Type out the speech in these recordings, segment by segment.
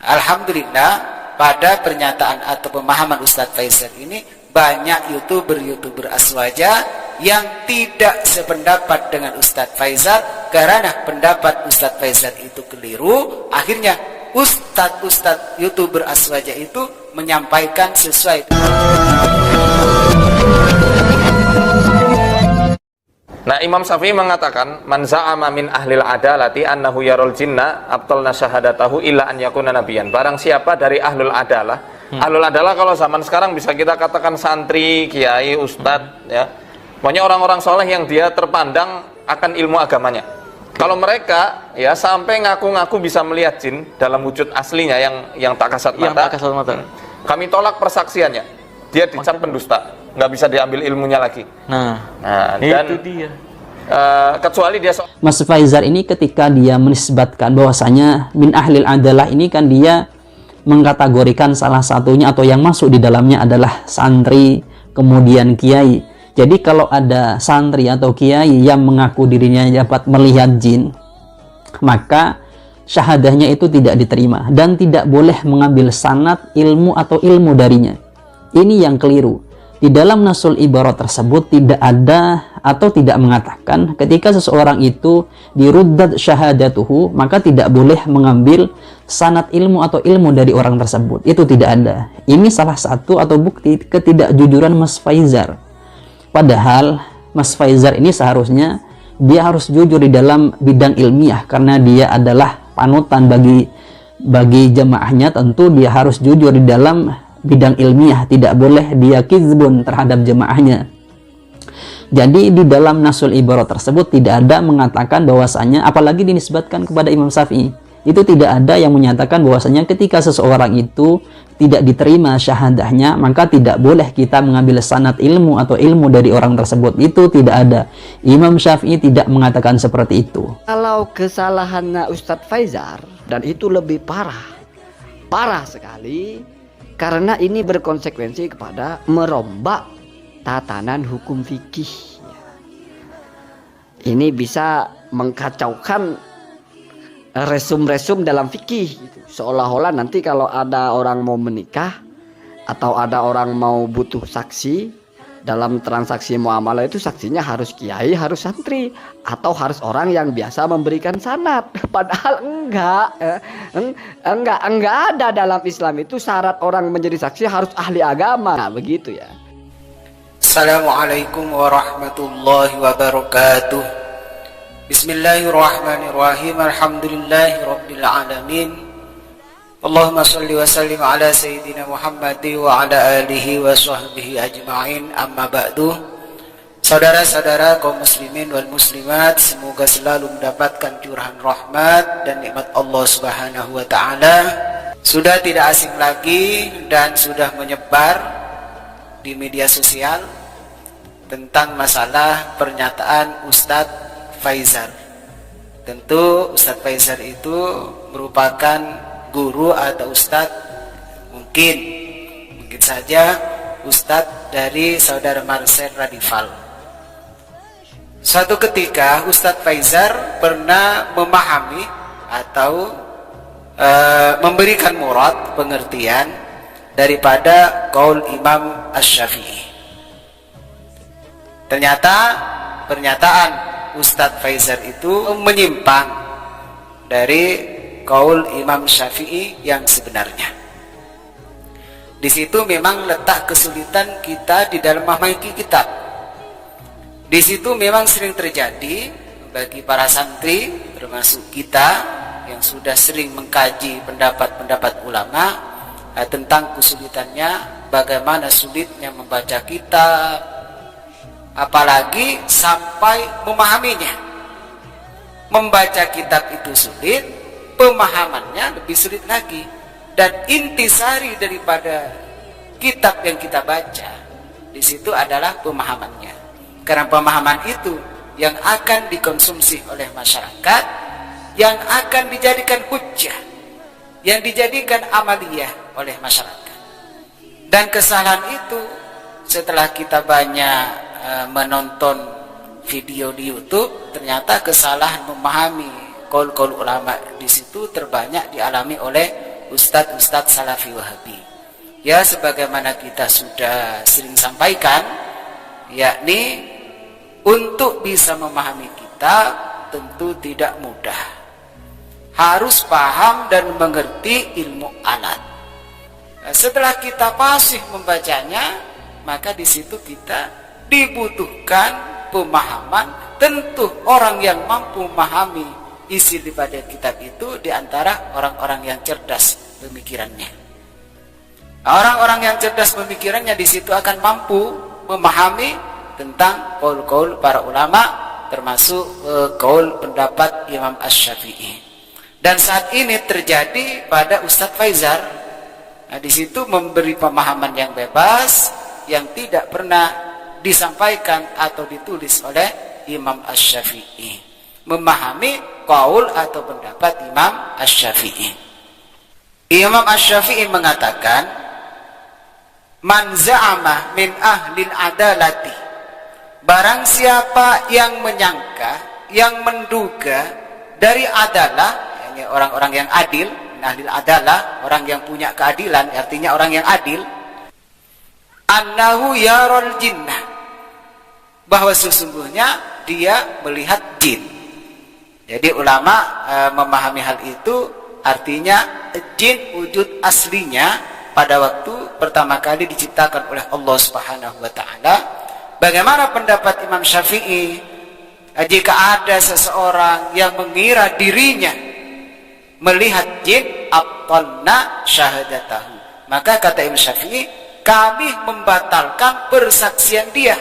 Alhamdulillah pada pernyataan atau pemahaman Ustadz Faizal ini banyak youtuber aswaja yang tidak sependapat dengan Ustadz Faizal karena pendapat Ustadz Faizal itu keliru. Akhirnya Ustadz youtuber aswaja itu menyampaikan sesuai. Nah, Imam Syafi'i mengatakan, man za'ama min ahlil adalati annahu yarul jinna abtalna syahadatahu illa an yakuna nabiyan. Barang siapa dari ahlul adalah, ahlul adalah kalau zaman sekarang bisa kita katakan santri, kiai, ustadz, ya. Pokoknya orang-orang soleh yang dia terpandang akan ilmu agamanya. Kalau mereka ya sampai ngaku-ngaku bisa melihat jin dalam wujud aslinya yang tak kasat mata, kami tolak persaksiannya. Dia dicap pendusta, nggak bisa diambil ilmunya lagi. Nah dan itu dia. Kecuali dia Mas Faizal ini ketika dia menisbatkan bahwasanya min ahlil adalah ini kan dia mengkategorikan salah satunya atau yang masuk di dalamnya adalah santri kemudian kiai. Jadi kalau ada santri atau kiai yang mengaku dirinya dapat melihat jin, maka syahadahnya itu tidak diterima dan tidak boleh mengambil sanad ilmu atau ilmu darinya. Ini yang keliru. Di dalam nasul ibarat tersebut tidak ada atau tidak mengatakan ketika seseorang itu diruddat syahadatuhu maka tidak boleh mengambil sanad ilmu atau ilmu dari orang tersebut. Itu tidak ada. Ini salah satu atau bukti ketidakjujuran Mas Faizal. Padahal Mas Faizal ini seharusnya dia harus jujur di dalam bidang ilmiah karena dia adalah panutan bagi jemaahnya. Tentu dia harus jujur di dalam bidang ilmiah, tidak boleh dia kizbun terhadap jemaahnya. Jadi di dalam nasul ibarat tersebut tidak ada mengatakan bahwasanya, apalagi dinisbatkan kepada Imam Syafi'i, itu tidak ada yang menyatakan bahwasanya ketika seseorang itu tidak diterima syahadahnya maka tidak boleh kita mengambil sanad ilmu atau ilmu dari orang tersebut. Itu tidak ada. Imam Syafi'i tidak mengatakan seperti itu. Kalau kesalahannya Ustadz Faizal, dan itu lebih parah sekali, karena ini berkonsekuensi kepada merombak tatanan hukum fikih. Ini bisa mengkacaukan resum-resum dalam fikih gitu. Seolah-olah nanti kalau ada orang mau menikah atau ada orang mau butuh saksi dalam transaksi muamalah, itu saksinya harus kiai, harus santri, atau harus orang yang biasa memberikan sanad. Padahal enggak ada dalam Islam itu syarat orang menjadi saksi harus ahli agama. Nah, begitu ya. Assalamualaikum warahmatullahi wabarakatuh. Bismillahirrahmanirrahim. Alhamdulillahirabbil alamin. Allahumma shalli wa sallim ala sayyidina Muhammad wa ala alihi wa sahbihi ajma'in. Amma ba'du. Saudara-saudara kaum muslimin wal muslimat, semoga selalu mendapatkan curahan rahmat dan nikmat Allah Subhanahu wa taala. Sudah tidak asing lagi dan sudah menyebar di media sosial tentang masalah pernyataan Ustadz Faizal. Tentu Ustadz Faizal itu merupakan guru atau ustadz, mungkin saja ustadz dari saudara Marcel Radival. Suatu ketika Ustadz Faizal pernah memahami atau memberikan murad pengertian daripada qaul Imam Asy-Syafi'i. Ternyata pernyataan Ustadz Faizal itu menyimpang dari qaul Imam Syafi'i yang sebenarnya. Di situ memang letak kesulitan kita di dalam memahami kitab. Di situ memang sering terjadi bagi para santri termasuk kita yang sudah sering mengkaji pendapat-pendapat ulama tentang kesulitannya, bagaimana sulitnya membaca kitab, apalagi sampai memahaminya. Membaca kitab itu sulit, pemahamannya lebih sulit lagi. Dan intisari daripada kitab yang kita baca di situ adalah pemahamannya. Karena pemahaman itu yang akan dikonsumsi oleh masyarakat, yang akan dijadikan hujjah, yang dijadikan amaliyah oleh masyarakat. Dan kesalahan itu setelah kita banyak menonton video di YouTube, ternyata kesalahan memahami qaul-qaul ulama di situ terbanyak dialami oleh ustadz-ustadz salafi wahabi. Ya, sebagaimana kita sudah sering sampaikan, yakni untuk bisa memahami kitab tentu tidak mudah. Harus paham dan mengerti ilmu alat. Nah, setelah kita fasih membacanya, maka di situ kita dibutuhkan pemahaman. Tentu orang yang mampu memahami isi daripada kitab itu diantara orang-orang yang cerdas pemikirannya. Orang-orang yang cerdas pemikirannya di situ akan mampu memahami tentang qaul-qaul para ulama, termasuk qaul pendapat Imam Asy-Syafi'i. Dan saat ini terjadi pada Ustadz Faizar. Nah, di situ memberi pemahaman yang bebas, yang tidak pernah disampaikan atau ditulis oleh Imam Asy-Syafi'i. Memahami qaul atau pendapat Imam Asy-Syafi'i. Imam Asy-Syafi'i mengatakan, man za'ama min ahlil adalati, barang siapa yang menyangka, yang menduga dari adalah, orang-orang yang adil, ahlil adalah, orang yang punya keadilan, artinya orang yang adil, annahu yarul jinnah, bahwa sesungguhnya dia melihat jin. Jadi ulama memahami hal itu, artinya jin wujud aslinya pada waktu pertama kali diciptakan oleh Allah Subhanahu wa taala. Bagaimana pendapat Imam Syafi'i jika ada seseorang yang mengira dirinya melihat jin, abtalna syahadatahu, maka kata Imam Syafi'i, kami membatalkan persaksian dia.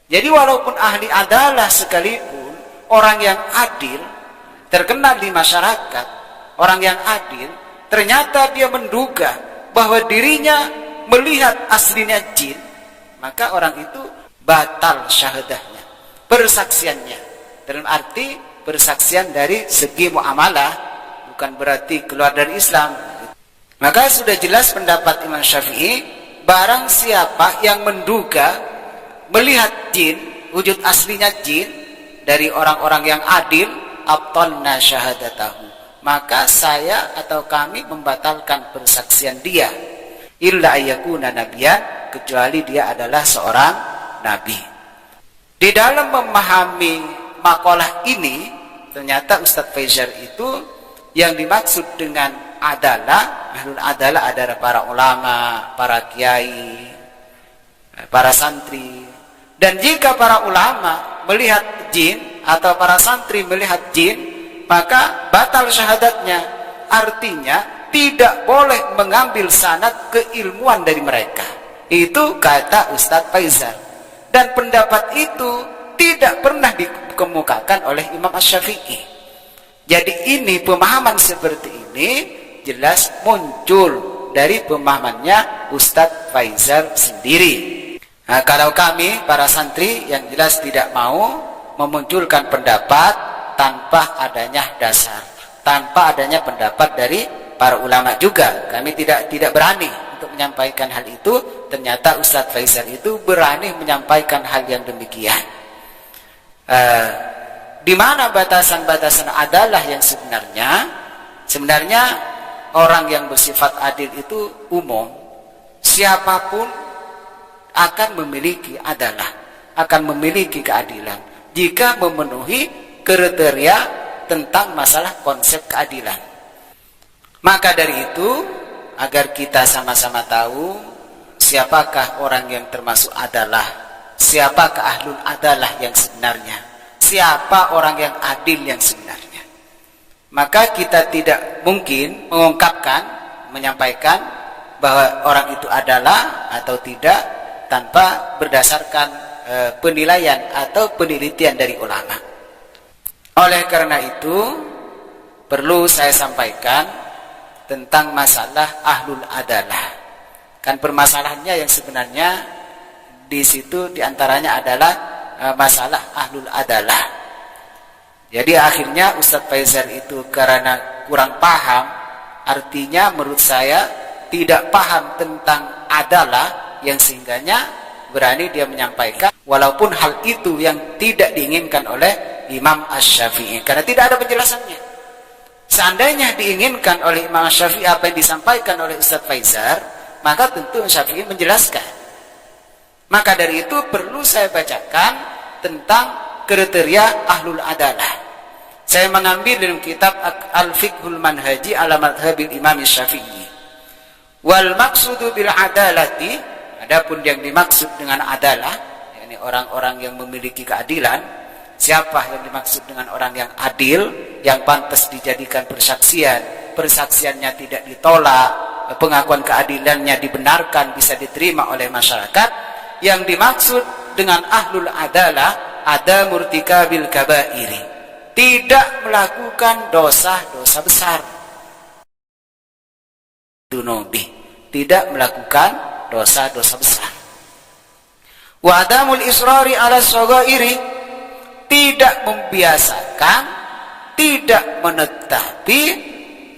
Jadi walaupun ahli adalah sekalipun, orang yang adil, terkenal di masyarakat, orang yang adil, ternyata dia menduga bahwa dirinya melihat aslinya jin, maka orang itu batal syahadahnya, persaksiannya. Dalam arti persaksian dari segi muamalah, bukan berarti keluar dari Islam. Maka sudah jelas pendapat Imam Syafi'i, barang siapa yang menduga melihat jin, wujud aslinya jin dari orang-orang yang adil, abtalna syahadatahu, maka saya atau kami membatalkan persaksian dia, illa ayyakuna nabiyan, kecuali dia adalah seorang nabi. Di dalam memahami makalah ini, ternyata Ustadz Faizar itu yang dimaksud dengan adalah, ahlul adalah adalah para ulama, para kiai, para santri. Dan jika para ulama melihat jin atau para santri melihat jin, maka batal syahadatnya. Artinya tidak boleh mengambil sanad keilmuan dari mereka. Itu kata Ustadz Faizar. Dan pendapat itu tidak pernah dikemukakan oleh Imam Asy-Syafi'i. Jadi ini pemahaman seperti ini jelas muncul dari pemahamannya Ustadz Faizar sendiri. Nah, kalau kami para santri yang jelas tidak mau memunculkan pendapat tanpa adanya dasar, tanpa adanya pendapat dari para ulama juga, kami tidak berani untuk menyampaikan hal itu. Ternyata Ustadz Faizar itu berani menyampaikan hal yang demikian. Di mana batasan-batasan adalah yang sebenarnya? Sebenarnya orang yang bersifat adil itu umum. Siapapun akan memiliki adalah, akan memiliki keadilan jika memenuhi kriteria tentang masalah konsep keadilan. Maka dari itu, agar kita sama-sama tahu siapakah orang yang termasuk adalah, siapakah ahlul adalah yang sebenarnya, siapa orang yang adil yang sebenarnya, maka kita tidak mungkin mengungkapkan, menyampaikan bahwa orang itu adalah atau tidak tanpa berdasarkan penilaian atau penelitian dari ulama. Oleh karena itu perlu saya sampaikan tentang masalah ahlul adalah. Kan permasalahannya yang sebenarnya di situ diantaranya adalah masalah ahlul adalah. Jadi akhirnya Ustadz Faizar itu karena kurang paham, artinya menurut saya tidak paham tentang adalah, yang sehingganya berani dia menyampaikan walaupun hal itu yang tidak diinginkan oleh Imam Asy-Syafi'i, karena tidak ada penjelasannya. Seandainya diinginkan oleh Imam Syafi'i apa yang disampaikan oleh Ustadz Faizar, maka tentu Syafi'i menjelaskan. Maka dari itu perlu saya bacakan tentang kriteria ahlul adalah. Saya mengambil dalam kitab Al-Fiqhul Manhaji ala Madhabil Imam Syafi'i. Wal maksudu bil adalati, adapun yang dimaksud dengan adalah, yakni orang-orang yang memiliki keadilan. Siapa yang dimaksud dengan orang yang adil, yang pantas dijadikan persaksian, persaksiannya tidak ditolak, pengakuan keadilannya dibenarkan, bisa diterima oleh masyarakat. Yang dimaksud dengan ahlul adalah ada murtikabil kabairi, tidak melakukan dosa-dosa besar. Dunubi, tidak melakukan dosa-dosa besar. Wa adamul israri ala shaghairi, tidak membiasakan, tidak menetapi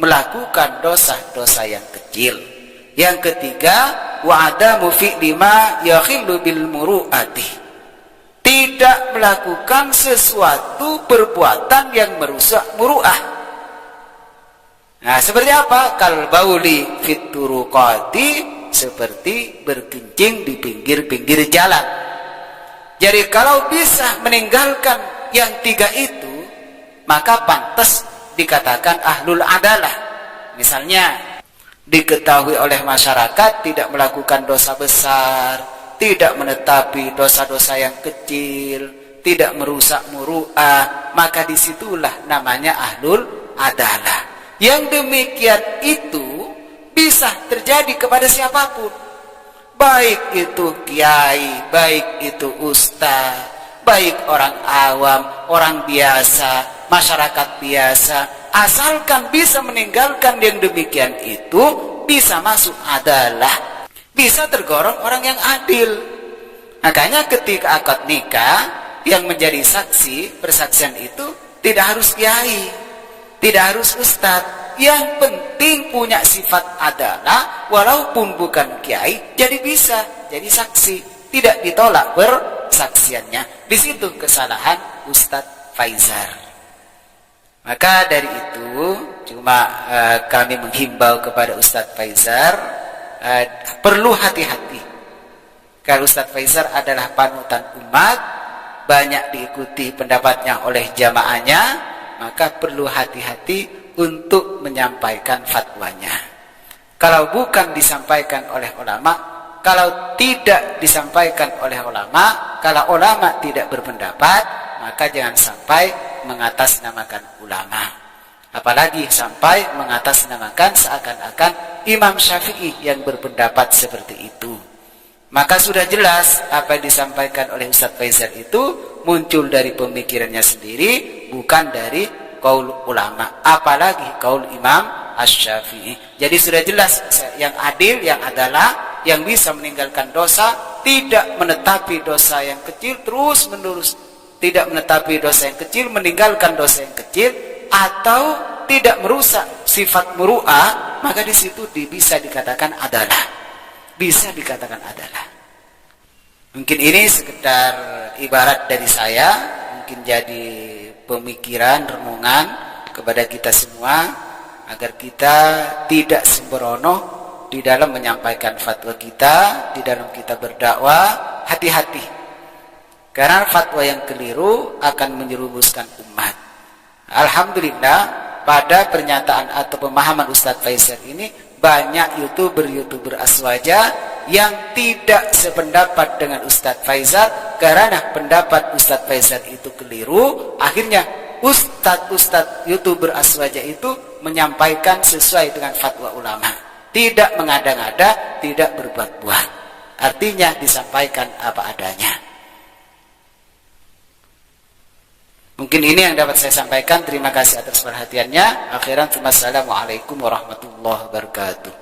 melakukan dosa-dosa yang kecil. Yang ketiga, wa adamu fi'li ma yakhillu bil muru'ati, tidak melakukan sesuatu perbuatan yang merusak muru'ah. Nah, seperti apa? Kal bauli fit turuqati, seperti berkencing di pinggir-pinggir jalan. Jadi kalau bisa meninggalkan yang tiga itu, maka pantas dikatakan ahlul adalah. Misalnya diketahui oleh masyarakat tidak melakukan dosa besar, tidak menetapi dosa-dosa yang kecil, tidak merusak muru'ah, maka disitulah namanya ahlul adalah. Yang demikian itu bisa terjadi kepada siapapun, baik itu kiai, baik itu ustaz, baik orang awam, orang biasa, masyarakat biasa, asalkan bisa meninggalkan yang demikian itu, bisa masuk adalah, bisa tergolong orang yang adil. Makanya ketika akad nikah, yang menjadi saksi, persaksian itu tidak harus kiai, tidak harus ustadz. Yang penting punya sifat adalah, walaupun bukan kiai, jadi bisa jadi saksi, tidak ditolak persaksiannya. Di situ kesalahan Ustadz Faizar. Maka dari itu cuma kami menghimbau kepada Ustadz Faizar, perlu hati-hati. Kalau Ustadz Faizar adalah panutan umat, banyak diikuti pendapatnya oleh jamaahnya, maka perlu hati-hati untuk menyampaikan fatwanya. Kalau bukan disampaikan oleh ulama, kalau tidak disampaikan oleh ulama, kalau ulama tidak berpendapat, maka jangan sampai mengatasnamakan ulama. Apalagi sampai mengatasnamakan seakan-akan Imam Syafi'i yang berpendapat seperti itu. Maka sudah jelas apa yang disampaikan oleh Ustadz Faizar itu muncul dari pemikirannya sendiri, bukan dari kaul ulama, apalagi kaul Imam Asy-Syafi'i. Jadi sudah jelas yang adil, yang adalah, yang bisa meninggalkan dosa, tidak menetapi dosa yang kecil terus menerus, tidak menetapi dosa yang kecil, meninggalkan dosa yang kecil, atau tidak merusak sifat muru'ah, maka di situ bisa dikatakan adalah, bisa dikatakan adalah. Mungkin ini sekedar ibarat dari saya, mungkin jadi pemikiran, renungan kepada kita semua, agar kita tidak sembrono di dalam menyampaikan fatwa kita, di dalam kita berdakwah. Hati-hati, karena fatwa yang keliru akan menjerumuskan umat. Alhamdulillah, pada pernyataan atau pemahaman Ustadz Faizar ini, banyak youtuber aswaja yang tidak sependapat dengan Ustadz Faizar, karena pendapat Ustadz Faizar itu keliru. Akhirnya Ustadz youtuber aswaja itu menyampaikan sesuai dengan fatwa ulama, tidak mengada-ngada, tidak berbuat-buat, artinya disampaikan apa adanya. Mungkin ini yang dapat saya sampaikan. Terima kasih atas perhatiannya. Akhiran, assalamualaikum warahmatullahi wabarakatuh.